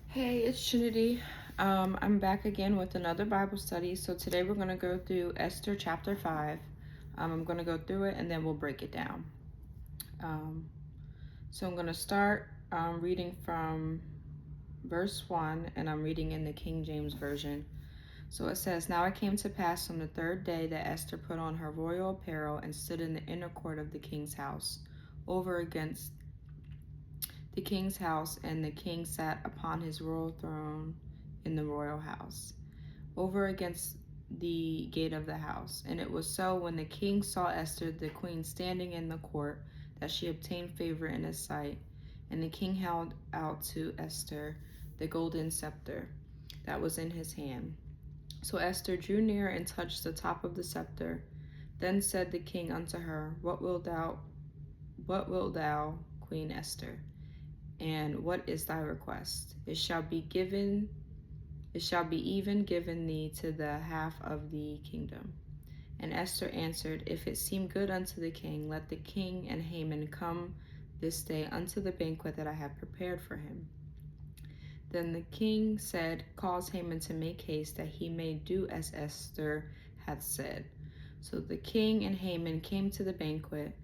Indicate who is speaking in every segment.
Speaker 1: Hey, it's Trinity. I'm back again with another Bible study. So today we're going to go through Esther chapter 5. I'm going to go through it and then we'll break it down. Um, so I'm going to start reading from verse 1, and I'm reading in the King James Version. So it says, "Now it came to pass on the third day that Esther put on her royal apparel and stood in the inner court of the king's house, over against the king's house, and the king sat upon his royal throne in the royal house, over against the gate of the house. And it was so, when the king saw Esther the queen standing in the court, that she obtained favor in his sight. And the king held out to Esther the golden scepter that was in his hand. So Esther drew near and touched the top of the scepter. Then said the king unto her, What wilt thou, Queen Esther? And what is thy request? It shall be even given thee to the half of the kingdom. And Esther answered, If it seem good unto the king, let the king and Haman come this day unto the banquet that I have prepared for him. Then the king said, Cause Haman to make haste, that he may do as Esther hath said. So the king and Haman came to the banquet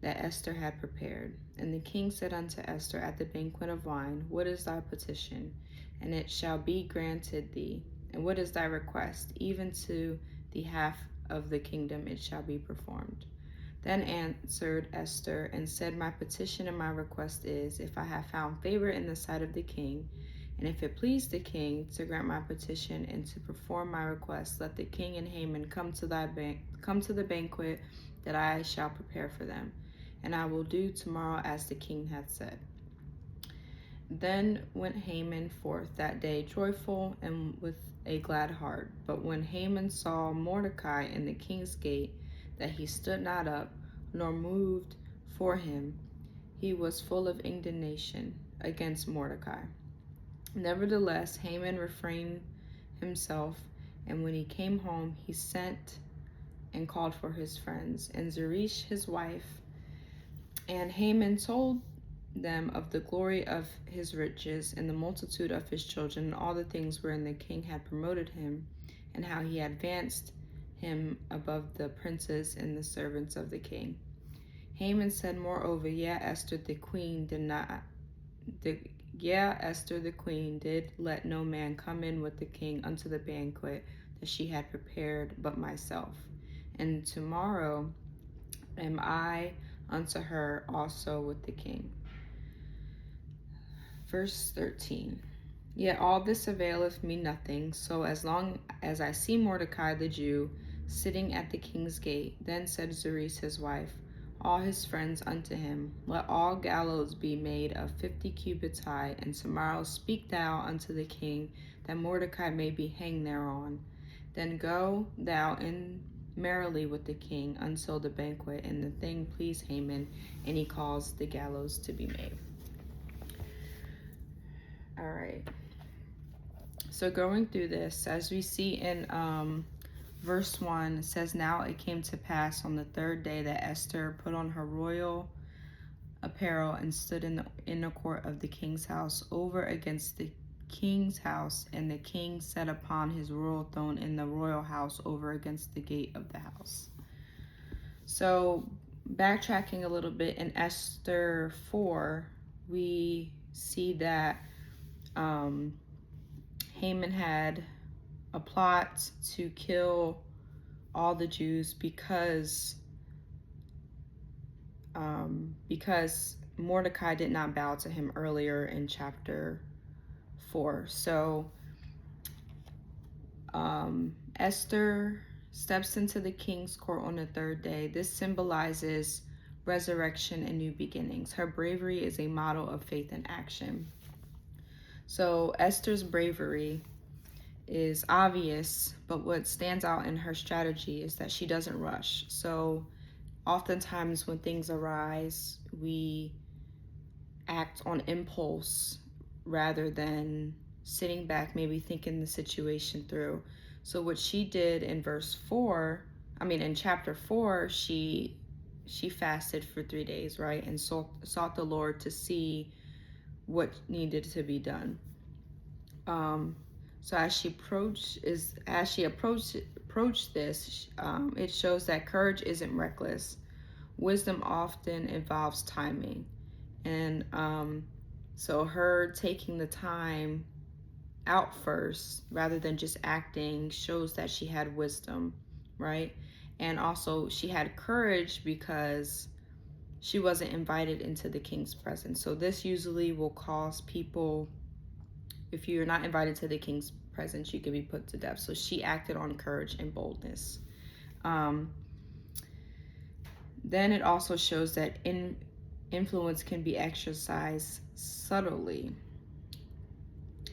Speaker 1: that Esther had prepared. And the king said unto Esther at the banquet of wine, What is thy petition? And it shall be granted thee. And what is thy request? Even to the half of the kingdom it shall be performed. Then answered Esther and said, My petition and my request is, if I have found favor in the sight of the king, and if it please the king to grant my petition and to perform my request, let the king and Haman come to the banquet that I shall prepare for them, and I will do tomorrow as the king hath said. Then went Haman forth that day joyful and with a glad heart. But when Haman saw Mordecai in the king's gate, that he stood not up, nor moved for him, he was full of indignation against Mordecai. Nevertheless, Haman refrained himself, and when he came home, he sent and called for his friends, and Zeresh his wife. And Haman told them of the glory of his riches, and the multitude of his children, and all the things wherein the king had promoted him, and how he had advanced him above the princes and the servants of the king. Haman said moreover, Esther the queen did let no man come in with the king unto the banquet that she had prepared but myself. And tomorrow am I unto her also with the king. Verse 13. Yet all this availeth me nothing, so as long as I see Mordecai the Jew sitting at the king's gate. Then said Zeresh his wife, all his friends unto him, Let all gallows be made of 50 cubits high, and tomorrow speak thou unto the king, that Mordecai may be hanged thereon. Then go thou in merrily with the king until the banquet, and the thing pleased Haman, and he caused the gallows to be made. All right. So going through this, as we see in verse 1, it says, Now it came to pass on the third day that Esther put on her royal apparel and stood in the inner court of the king's house, over against the king's house, and the king sat upon his royal throne in the royal house, over against the gate of the house. So backtracking a little bit, in Esther 4, we see that Haman had a plot to kill all the Jews because Mordecai did not bow to him earlier in chapter 4. So Esther steps into the king's court on the third day. This symbolizes resurrection and new beginnings. Her bravery is a model of faith and action. So Esther's bravery is obvious, but what stands out in her strategy is that she doesn't rush. So oftentimes when things arise, we act on impulse rather than sitting back, maybe thinking the situation through. So what she did in in chapter 4, she fasted for 3 days, right? And sought the Lord to see what needed to be done. Um, so as she approached this, it shows that courage isn't reckless. Wisdom often involves timing, and so her taking the time out first rather than just acting shows that she had wisdom, right? And also she had courage because she wasn't invited into the king's presence. So this usually will cause people, if you're not invited to the king's presence, you can be put to death. So she acted on courage and boldness. Um, then it also shows that influence can be exercised subtly.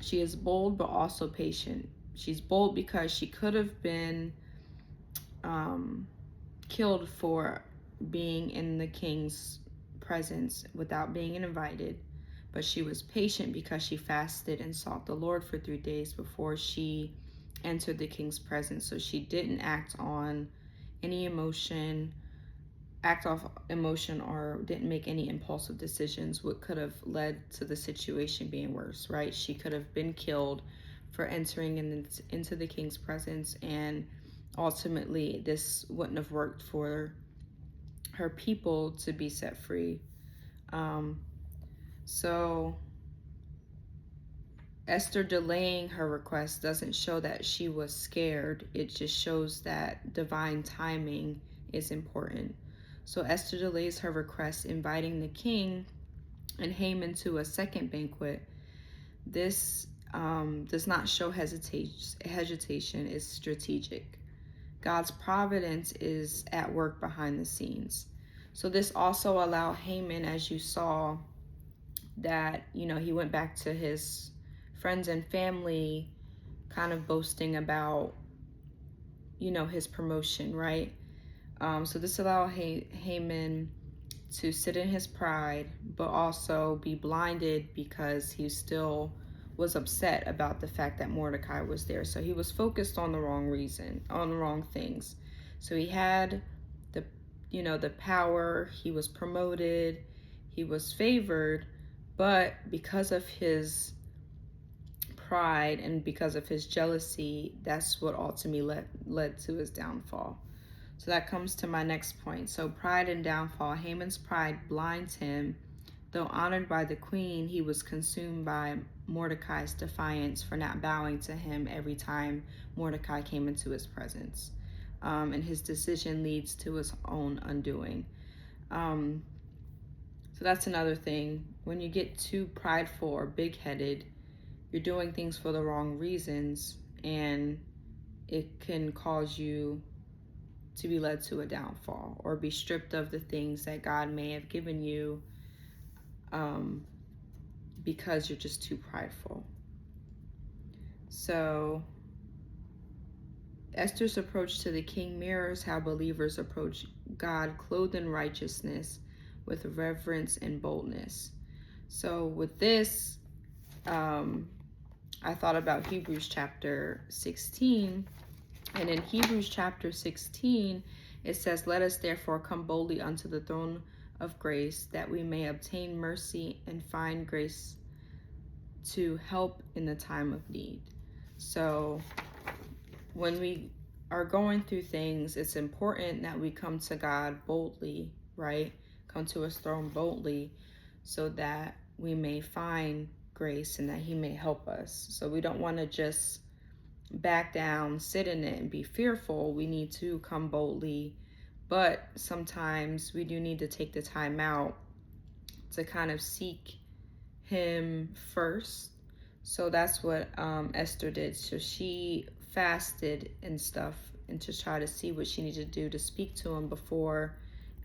Speaker 1: She is bold but also patient. She's bold because she could have been um, killed for being in the king's presence without being invited. But she was patient because she fasted and sought the Lord for 3 days before she entered the king's presence. So she didn't act off emotion, or didn't make any impulsive decisions, what could have led to the situation being worse, right? She could have been killed for entering into the king's presence, and ultimately this wouldn't have worked for her people to be set free. Um, so Esther delaying her request doesn't show that she was scared. It just shows that divine timing is important. So Esther delays her request, inviting the king and Haman to a second banquet. This does not show hesitation, it's strategic. God's providence is at work behind the scenes. So this also allowed Haman, as you saw, that, he went back to his friends and family, kind of boasting about, his promotion, right? So this allowed Haman to sit in his pride, but also be blinded because he still was upset about the fact that Mordecai was there. So he was focused on the wrong things. So he had the power, he was promoted, he was favored, but because of his pride and because of his jealousy, that's what ultimately led to his downfall. So that comes to my next point. So pride and downfall. Haman's pride blinds him. Though honored by the queen, he was consumed by Mordecai's defiance for not bowing to him every time Mordecai came into his presence. And his decision leads to his own undoing. So that's another thing. When you get too prideful or big-headed, you're doing things for the wrong reasons, and it can cause you to be led to a downfall or be stripped of the things that God may have given you, because you're just too prideful. So Esther's approach to the king mirrors how believers approach God, clothed in righteousness with reverence and boldness. So with this, I thought about Hebrews chapter 16. And in Hebrews chapter 16, it says, "Let us therefore come boldly unto the throne of grace, that we may obtain mercy and find grace to help in the time of need." So when we are going through things, it's important that we come to God boldly, right? Come to his throne boldly so that we may find grace and that he may help us. So we don't want to just back down, sit in it, and be fearful. We need to come boldly, but sometimes we do need to take the time out to kind of seek him first. So that's what Esther did. So she fasted and stuff, and to try to see what she needed to do to speak to him before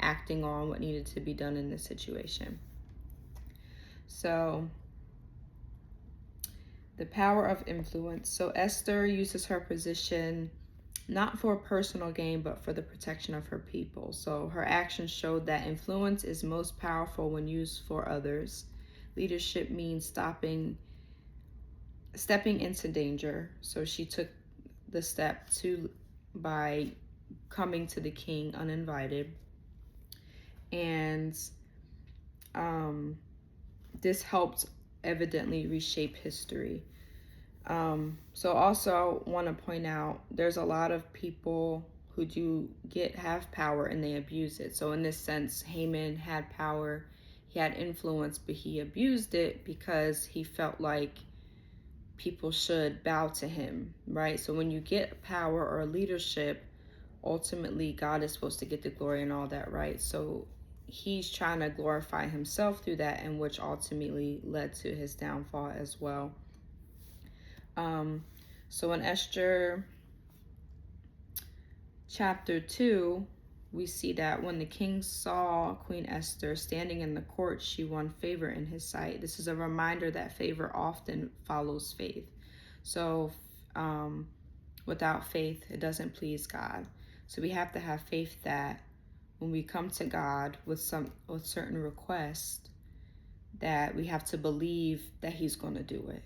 Speaker 1: acting on what needed to be done in this situation. So the power of influence. So Esther uses her position not for personal gain, but for the protection of her people. So her actions showed that influence is most powerful when used for others. Leadership means stepping into danger. So she took the step by coming to the king uninvited. And this helped evidently reshape history. So also I want to point out there's a lot of people who do have power and they abuse it. So in this sense, Haman had power, he had influence, but he abused it because he felt like people should bow to him, right? So when you get power or leadership, ultimately God is supposed to get the glory and all that, right? So he's trying to glorify himself through that, and which ultimately led to his downfall as well. So in Esther chapter 2, we see that when the king saw Queen Esther standing in the court, she won favor in his sight. This is a reminder that favor often follows faith. So without faith, it doesn't please God. So we have to have faith that when we come to God with certain requests, that we have to believe that he's going to do it.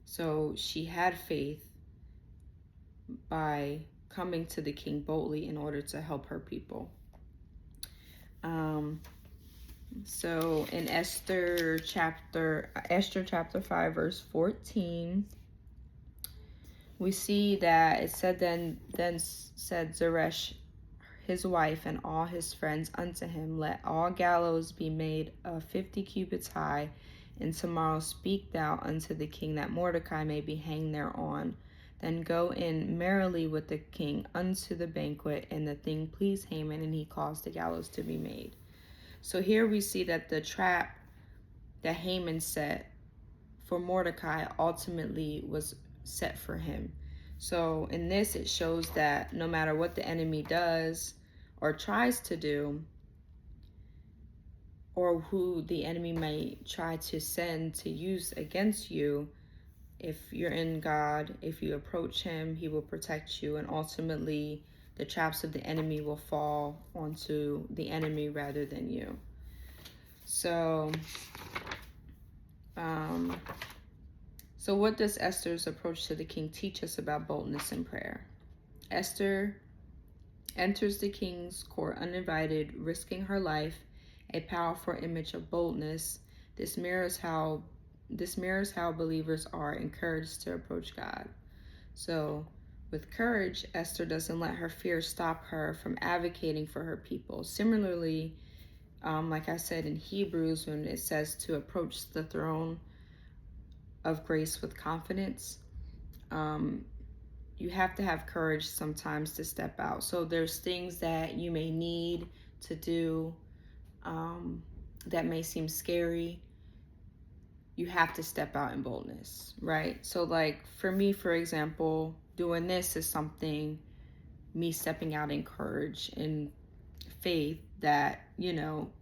Speaker 1: So she had faith by coming to the king boldly in order to help her people. So in Esther chapter 5 verse 14, we see that it said, then said Zeresh his wife and all his friends unto him, let all gallows be made of 50 cubits high, and tomorrow speak thou unto the king that Mordecai may be hanged thereon. Then go in merrily with the king unto the banquet, and the thing pleased Haman, and he caused the gallows to be made. So here we see that the trap that Haman set for Mordecai ultimately was set for him. So in this, it shows that no matter what the enemy does or tries to do, or who the enemy may try to send to use against you, if you're in God, if you approach him, he will protect you, and ultimately the traps of the enemy will fall onto the enemy rather than you. So So what does Esther's approach to the king teach us about boldness in prayer? Esther enters the king's court uninvited, risking her life, a powerful image of boldness. This mirrors how believers are encouraged to approach God. So with courage, Esther doesn't let her fear stop her from advocating for her people. Similarly, like I said in Hebrews, when it says to approach the throne of grace with confidence, you have to have courage sometimes to step out. So there's things that you may need to do that may seem scary. You have to step out in boldness, right? So like for me, for example, doing this is something, me stepping out in courage and faith that,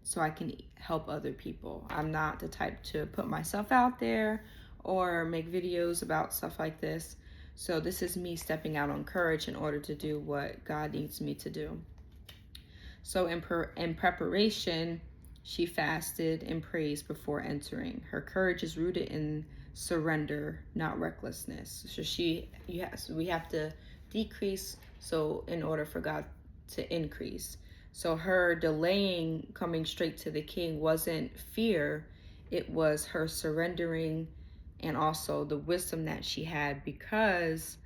Speaker 1: so I can help other people. I'm not the type to put myself out there or make videos about stuff like this. So this is me stepping out on courage in order to do what God needs me to do. So in preparation, she fasted and praised before entering. Her courage is rooted in surrender, not recklessness. So we have to decrease, so in order for God to increase. So her delaying coming straight to the king wasn't fear, it was her surrendering, and also the wisdom that she had, because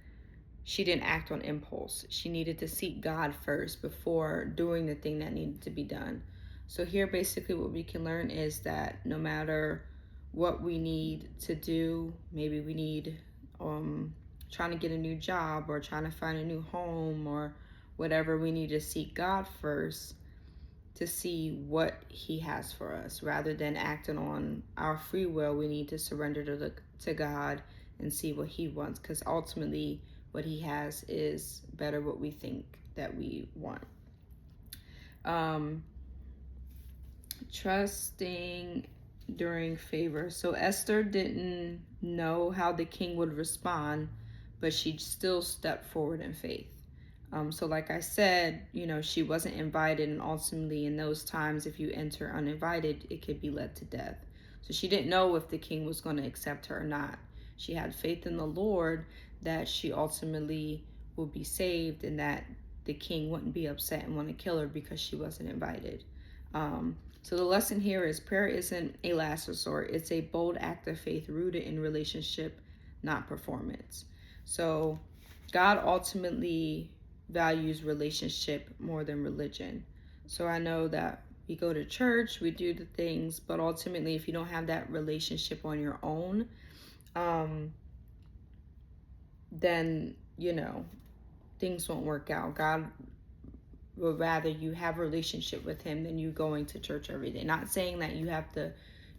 Speaker 1: she didn't act on impulse. She needed to seek God first before doing the thing that needed to be done. So here basically what we can learn is that no matter what we need to do, maybe we need trying to get a new job or trying to find a new home or whatever, we need to seek God first to see what he has for us. Rather than acting on our free will, we need to surrender to God and see what he wants, because ultimately what he has is better what we think that we want. Trusting during favor. So Esther didn't know how the king would respond, but she still stepped forward in faith. So like I said, she wasn't invited, and ultimately in those times, if you enter uninvited, it could be led to death. So she didn't know if the king was going to accept her or not. She had faith in the Lord that she ultimately would be saved, and that the king wouldn't be upset and want to kill her because she wasn't invited. So the lesson here is prayer isn't a last resort. It's a bold act of faith rooted in relationship, not performance. So God ultimately values relationship more than religion. So I know that we go to church, we do the things, but ultimately, if you don't have that relationship on your own, then, things won't work out. God would rather you have a relationship with him than you going to church every day. Not saying that you have to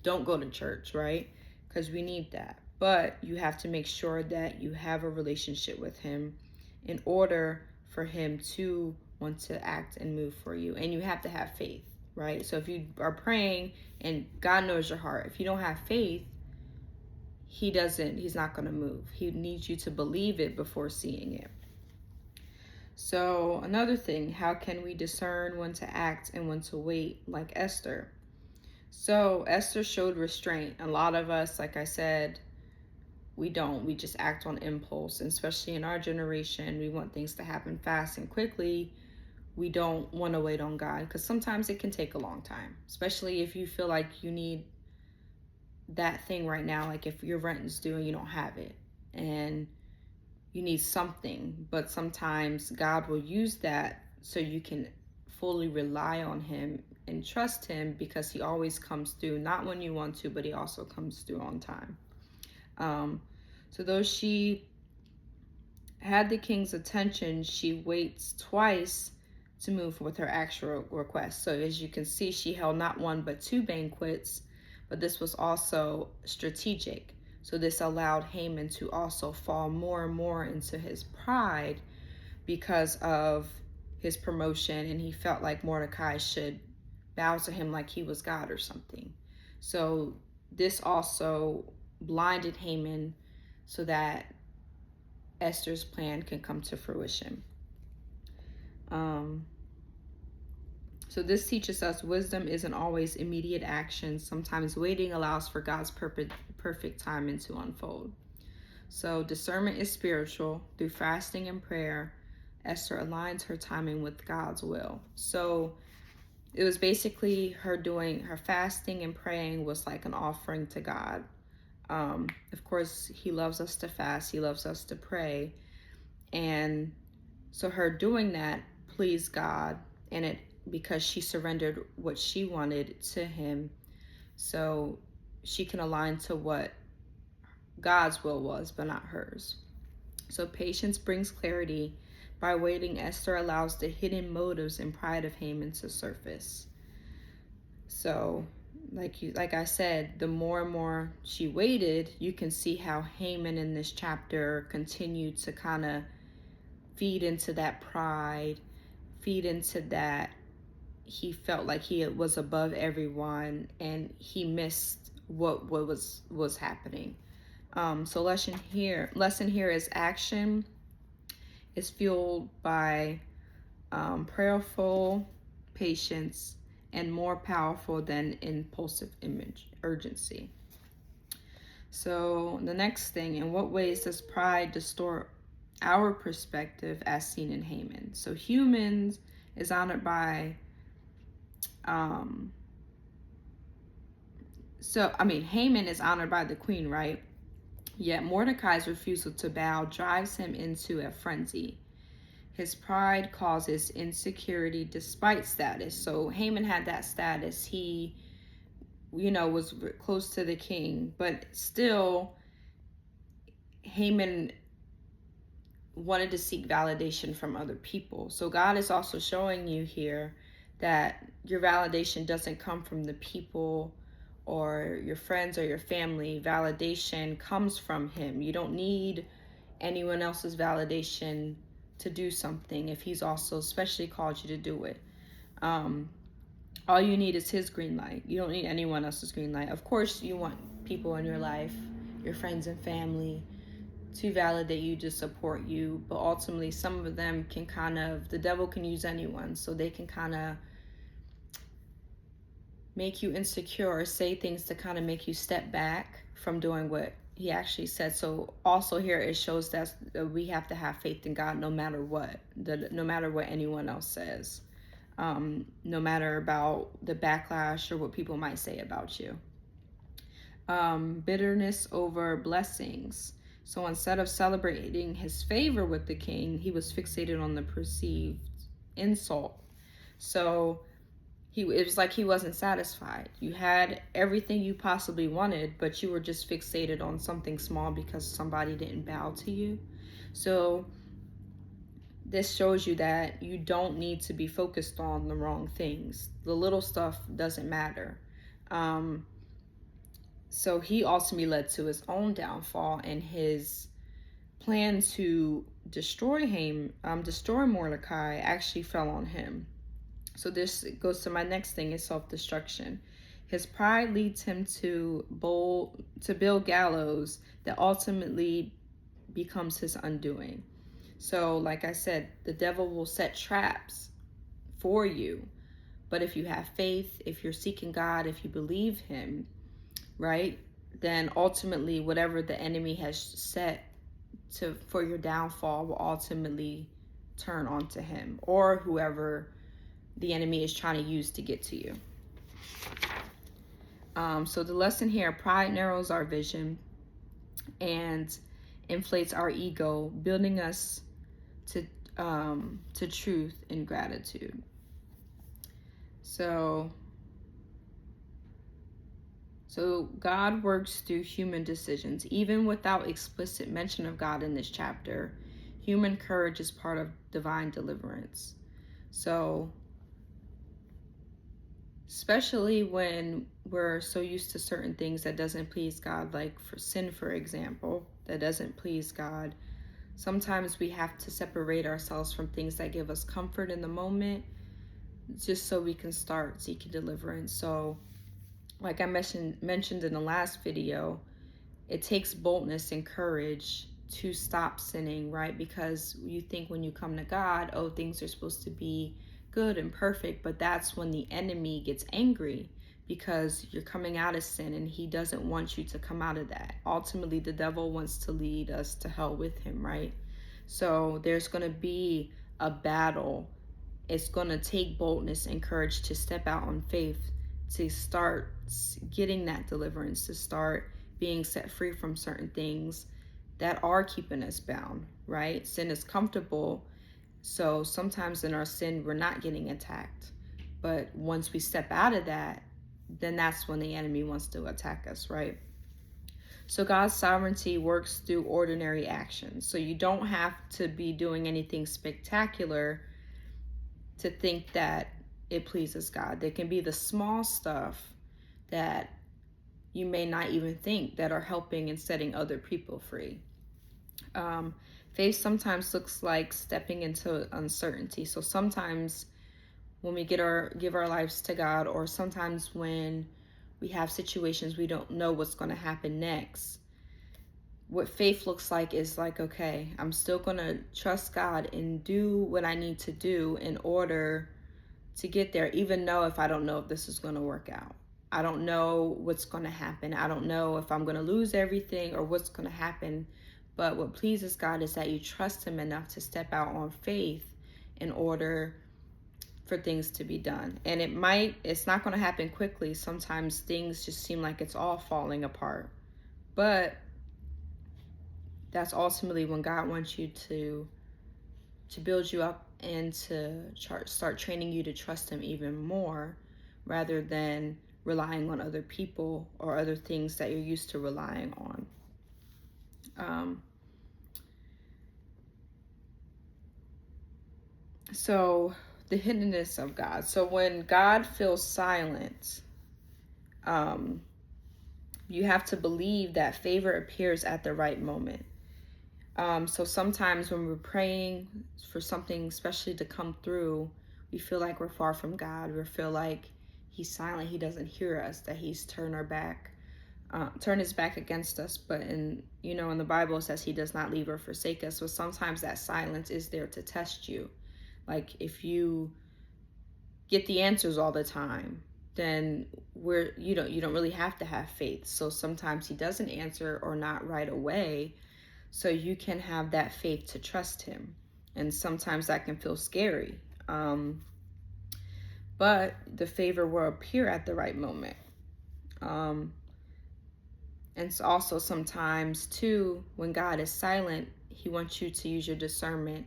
Speaker 1: don't go to church, right? Because we need that. But you have to make sure that you have a relationship with him in order for him to want to act and move for you. And you have to have faith, right? So if you are praying and God knows your heart, if you don't have faith, he's not going to move. He needs you to believe it before seeing it. So another thing, how can we discern when to act and when to wait, like Esther? So Esther showed restraint. A lot of us, like I said, we don't. We just act on impulse, and especially in our generation, we want things to happen fast and quickly. We don't want to wait on God because sometimes it can take a long time, especially if you feel like you need that thing right now. Like if your rent is due and you don't have it, and you need something, but sometimes God will use that so you can fully rely on him and trust him, because he always comes through, not when you want to, but he also comes through on time. So though she had the king's attention, she waits twice to move with her actual request. So as you can see, she held not one but two banquets, but this was also strategic. So this allowed Haman to also fall more and more into his pride because of his promotion, and he felt like Mordecai should bow to him like he was God or something. So this also blinded Haman so that Esther's plan can come to fruition. So this teaches us wisdom isn't always immediate action. Sometimes waiting allows for God's perfect timing to unfold. So discernment is spiritual. Through fasting and prayer, Esther aligns her timing with God's will. So it was basically her fasting and praying was like an offering to God. Of course, he loves us to fast. He loves us to pray. And so her doing that pleased God, and it because she surrendered what she wanted to him, so she can align to what God's will was, but not hers. So patience brings clarity. By waiting, Esther allows the hidden motives and pride of Haman to surface. So, like I said, the more and more she waited, you can see how Haman in this chapter continued to kind of feed into that pride, feed into that he felt like he was above everyone, and he missed what was happening. So lesson here is action is fueled by prayerful patience and more powerful than impulsive urgency. So the next thing, in what ways does pride distort our perspective as seen in Haman? So humans is honored by Haman is honored by the queen, right? Yet Mordecai's refusal to bow drives him into a frenzy. His pride causes insecurity despite status. So Haman had that status. He, was close to the king, but still Haman wanted to seek validation from other people. So God is also showing you here that your validation doesn't come from the people or your friends or your family. Validation comes from him. You don't need anyone else's validation to do something if he's also especially called you to do it. All you need is his green light. You don't need anyone else's green light. Of course, you want people in your life, your friends and family, to validate you, to support you, but ultimately some of them can the devil can use anyone, so they can make you insecure or say things to make you step back from doing what he actually said. So also here it shows that we have to have faith in God no matter what, no matter what anyone else says, no matter about the backlash or what people might say about you. Bitterness over blessings. So instead of celebrating his favor with the king, he was fixated on the perceived insult. So it was like he wasn't satisfied. You had everything you possibly wanted, but you were just fixated on something small because somebody didn't bow to you. So this shows you that you don't need to be focused on the wrong things. The little stuff doesn't matter. So he ultimately led to his own downfall, and his plan to destroy Mordecai actually fell on him. So this goes to my next thing, is self-destruction. His pride leads him to build gallows that ultimately becomes his undoing. So like I said, the devil will set traps for you. But if you have faith, if you're seeking God, if you believe him, right, then ultimately whatever the enemy has set for your downfall will ultimately turn onto him or whoever the enemy is trying to use to get to you. So the lesson here: pride narrows our vision and inflates our ego, building us to truth and gratitude. So God works through human decisions. Even without explicit mention of God in this chapter, human courage is part of divine deliverance. So especially when we're so used to certain things that doesn't please God, like for sin, for example, that doesn't please God. Sometimes we have to separate ourselves from things that give us comfort in the moment, just so we can start seeking deliverance. So like I mentioned in the last video, it takes boldness and courage to stop sinning, right? Because you think when you come to God, oh, things are supposed to be good and perfect, but that's when the enemy gets angry because you're coming out of sin and he doesn't want you to come out of that. Ultimately, the devil wants to lead us to hell with him, right? So there's going to be a battle. It's going to take boldness and courage to step out on faith, to start getting that deliverance, to start being set free from certain things that are keeping us bound, right? Sin is comfortable. So sometimes in our sin, we're not getting attacked. But once we step out of that, then that's when the enemy wants to attack us, right? So God's sovereignty works through ordinary actions. So you don't have to be doing anything spectacular to think that it pleases God. There can be the small stuff that you may not even think that are helping and setting other people free. Faith sometimes looks like stepping into uncertainty. So sometimes when we give our lives to God, or sometimes when we have situations we don't know what's going to happen next, what faith looks like is like, okay, I'm still going to trust God and do what I need to do in order to get there, even though if I don't know if this is going to work out. I don't know what's going to happen. I don't know if I'm going to lose everything or what's going to happen. But what pleases God is that you trust him enough to step out on faith in order for things to be done. And it's not going to happen quickly. Sometimes things just seem like it's all falling apart. But that's ultimately when God wants you to build you up and to start training you to trust him even more, rather than relying on other people or other things that you're used to relying on. So the hiddenness of God. So when God feels silent, you have to believe that favor appears at the right moment. So sometimes when we're praying for something especially to come through, we feel like we're far from God. We feel like he's silent. He doesn't hear us, that he's turned his back against us. But in the Bible it says he does not leave or forsake us. So sometimes that silence is there to test you. Like if you get the answers all the time, then you don't really have to have faith. So sometimes he doesn't answer or not right away, so you can have that faith to trust him. And sometimes that can feel scary. But the favor will appear at the right moment. And it's also sometimes too, when God is silent, he wants you to use your discernment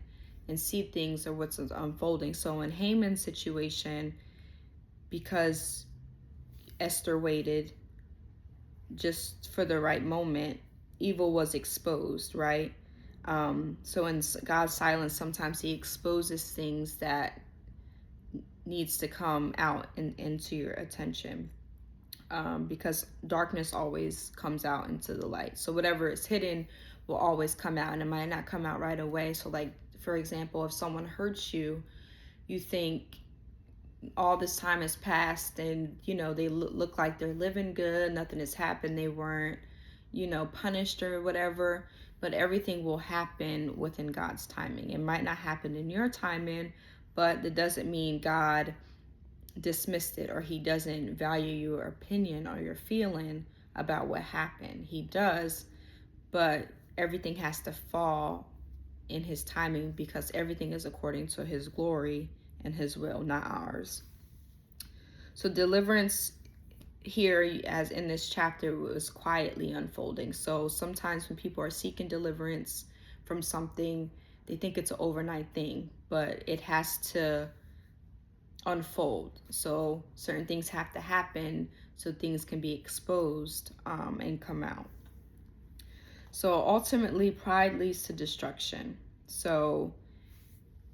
Speaker 1: and see things or what's unfolding. So in Haman's situation, because Esther waited just for the right moment, evil was exposed, right? So in God's silence, sometimes he exposes things that needs to come out into your attention. Because darkness always comes out into the light. So whatever is hidden will always come out, and it might not come out right away. So like, for example, if someone hurts you, you think all this time has passed and, they look like they're living good, nothing has happened, they weren't, punished or whatever. But everything will happen within God's timing. It might not happen in your timing, but that doesn't mean God dismissed it or he doesn't value your opinion or your feeling about what happened. He does, but everything has to fall in his timing because everything is according to his glory and his will, not ours. So deliverance here, as in this chapter, was quietly unfolding. So sometimes when people are seeking deliverance from something, they think it's an overnight thing, but it has to unfold. So certain things have to happen so things can be exposed and come out. So ultimately, pride leads to destruction. So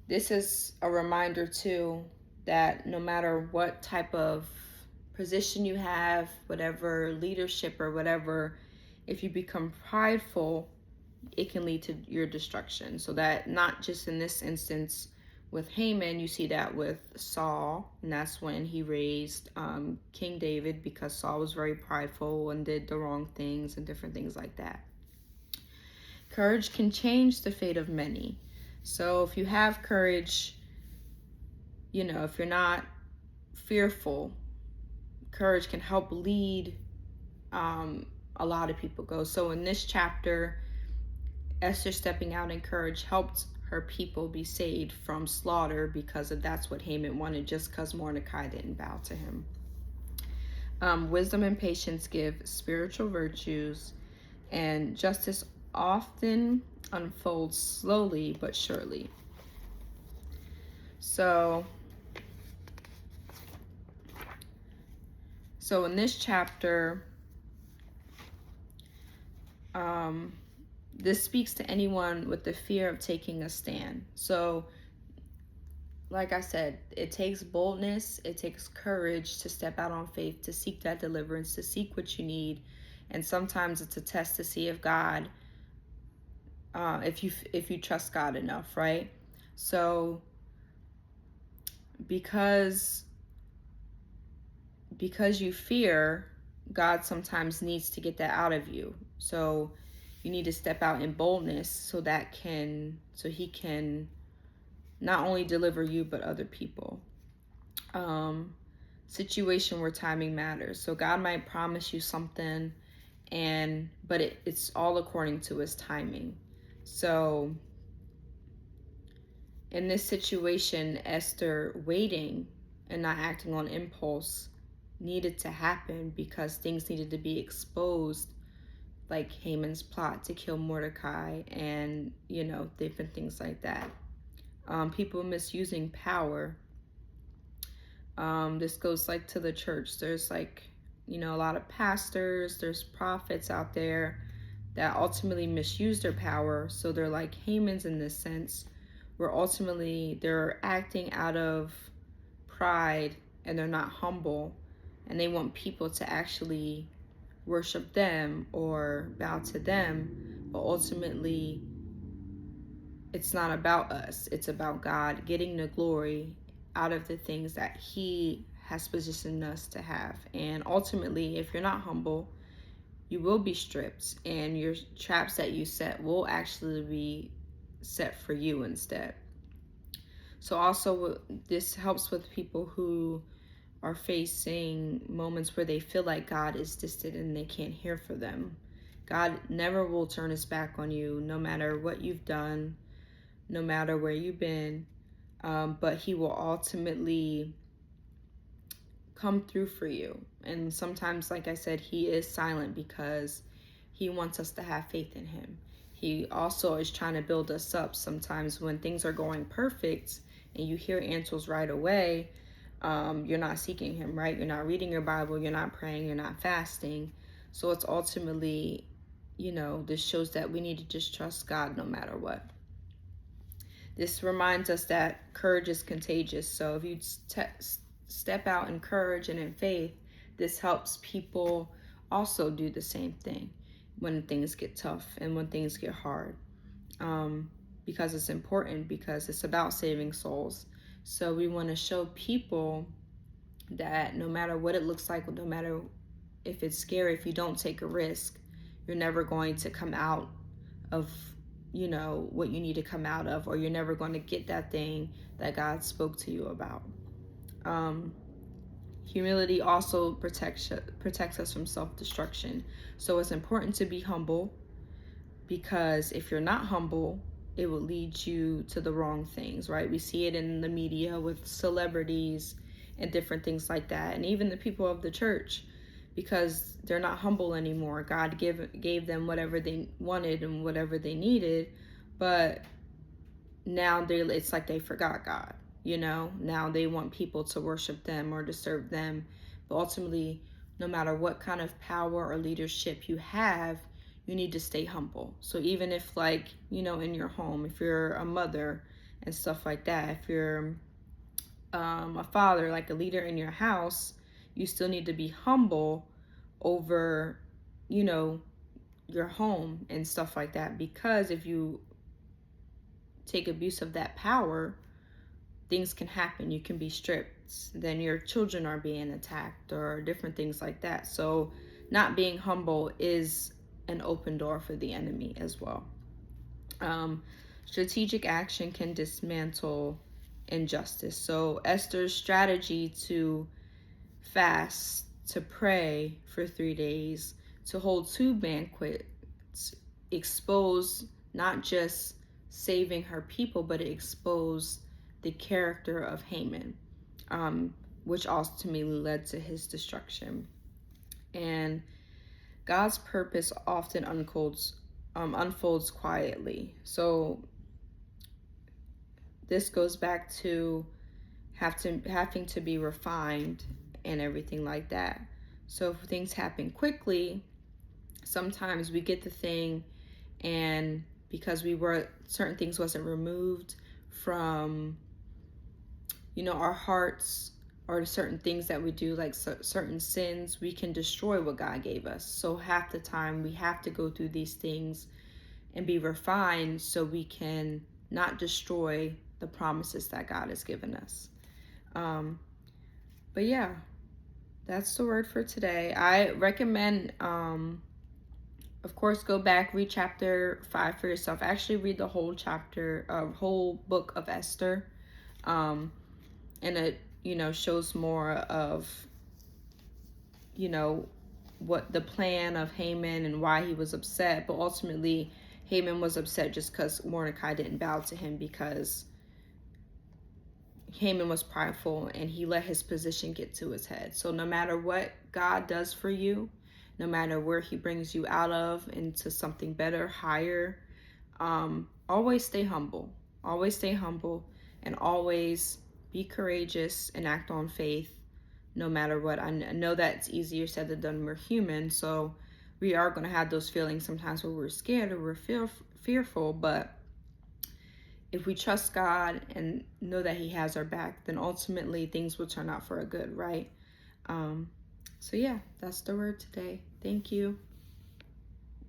Speaker 1: this is a reminder too that no matter what type of position you have, whatever leadership or whatever, if you become prideful, it can lead to your destruction. So that not just in this instance with Haman, you see that with Saul, and that's when he raised King David, because Saul was very prideful and did the wrong things and different things like that. Courage can change the fate of many. So if you have courage, if you're not fearful, courage can help lead a lot of people go. So in this chapter, Esther stepping out in courage helped her people be saved from slaughter because that's what Haman wanted, just because Mordecai didn't bow to him. Wisdom and patience give spiritual virtues, and justice often unfolds slowly but surely. So in this chapter, this speaks to anyone with the fear of taking a stand. So like I said, it takes boldness, it takes courage to step out on faith, to seek that deliverance, to seek what you need. And sometimes it's a test to see if God, if you trust God enough, right? So because you fear, God sometimes needs to get that out of you. So you need to step out in boldness so he can not only deliver you but other people. Situation where timing matters. So God might promise you something, but it's all according to his timing. So in this situation, Esther waiting and not acting on impulse needed to happen because things needed to be exposed, like Haman's plot to kill Mordecai and different things like that. People misusing power. This goes like to the church. There's a lot of pastors, there's prophets out there that ultimately misuse their power. So they're like Haman's in this sense, where ultimately they're acting out of pride and they're not humble, and they want people to actually worship them or bow to them. But ultimately, it's not about us. It's about God getting the glory out of the things that he has positioned us to have. And ultimately, if you're not humble, you will be stripped, and your traps that you set will actually be set for you instead. So also, this helps with people who are facing moments where they feel like God is distant and they can't hear for them. God never will turn his back on you, no matter what you've done, no matter where you've been, but he will ultimately come through for you. And sometimes, like I said, he is silent because He wants us to have faith in him. He also is trying to build us up. Sometimes when things are going perfect and you hear answers right away, you're not seeking him, right? You're not reading your Bible, you're not praying, you're not fasting. So it's ultimately, this shows that we need to just trust God no matter what. This reminds us that courage is contagious. So if you step out in courage and in faith, this helps people also do the same thing when things get tough and when things get hard. Because it's important, because it's about saving souls. So we want to show people that no matter what it looks like, no matter if it's scary, if you don't take a risk, you're never going to come out of what you need to come out of, or you're never going to get that thing that God spoke to you about. Humility also protects us from self-destruction. So it's important to be humble, because if you're not humble, it will lead you to the wrong things, right? We see it in the media with celebrities and different things like that, and even the people of the church, because they're not humble anymore. God gave them whatever they wanted and whatever they needed, but now it's like they forgot God. Now they want people to worship them or to serve them, but ultimately, no matter what kind of power or leadership you have, you need to stay humble. So even if, in your home, if you're a mother and stuff like that, if you're a father, like a leader in your house, you still need to be humble over, your home and stuff like that. Because if you take abuse of that power, things can happen. You can be stripped. Then your children are being attacked or different things like that. So not being humble is an open door for the enemy as well. Strategic action can dismantle injustice. So Esther's strategy to fast, to pray for 3 days, to hold 2 banquets, exposed not just saving her people, but it exposed the character of Haman, which ultimately led to his destruction. And God's purpose often unfolds quietly. So this goes back to having to be refined and everything like that. So if things happen quickly, sometimes we get the thing, and because certain things wasn't removed from our hearts, or certain things that we do, like certain sins, we can destroy what God gave us. So half the time we have to go through these things and be refined so we can not destroy the promises that God has given us. But yeah, that's the word for today. I recommend, of course, go back, read chapter 5 for yourself. Actually read the whole whole book of Esther. And it, shows more of, what the plan of Haman and why he was upset. But ultimately, Haman was upset just because Mordecai didn't bow to him, because Haman was prideful and he let his position get to his head. So no matter what God does for you, no matter where he brings you out of into something better, higher, always stay humble. Always stay humble, and always be courageous and act on faith no matter what. I know that's easier said than done. We're human, so we are going to have those feelings sometimes where we're scared or we're fearful, but if we trust God and know that he has our back, then ultimately things will turn out for a good, right? So yeah, that's the word today. Thank you.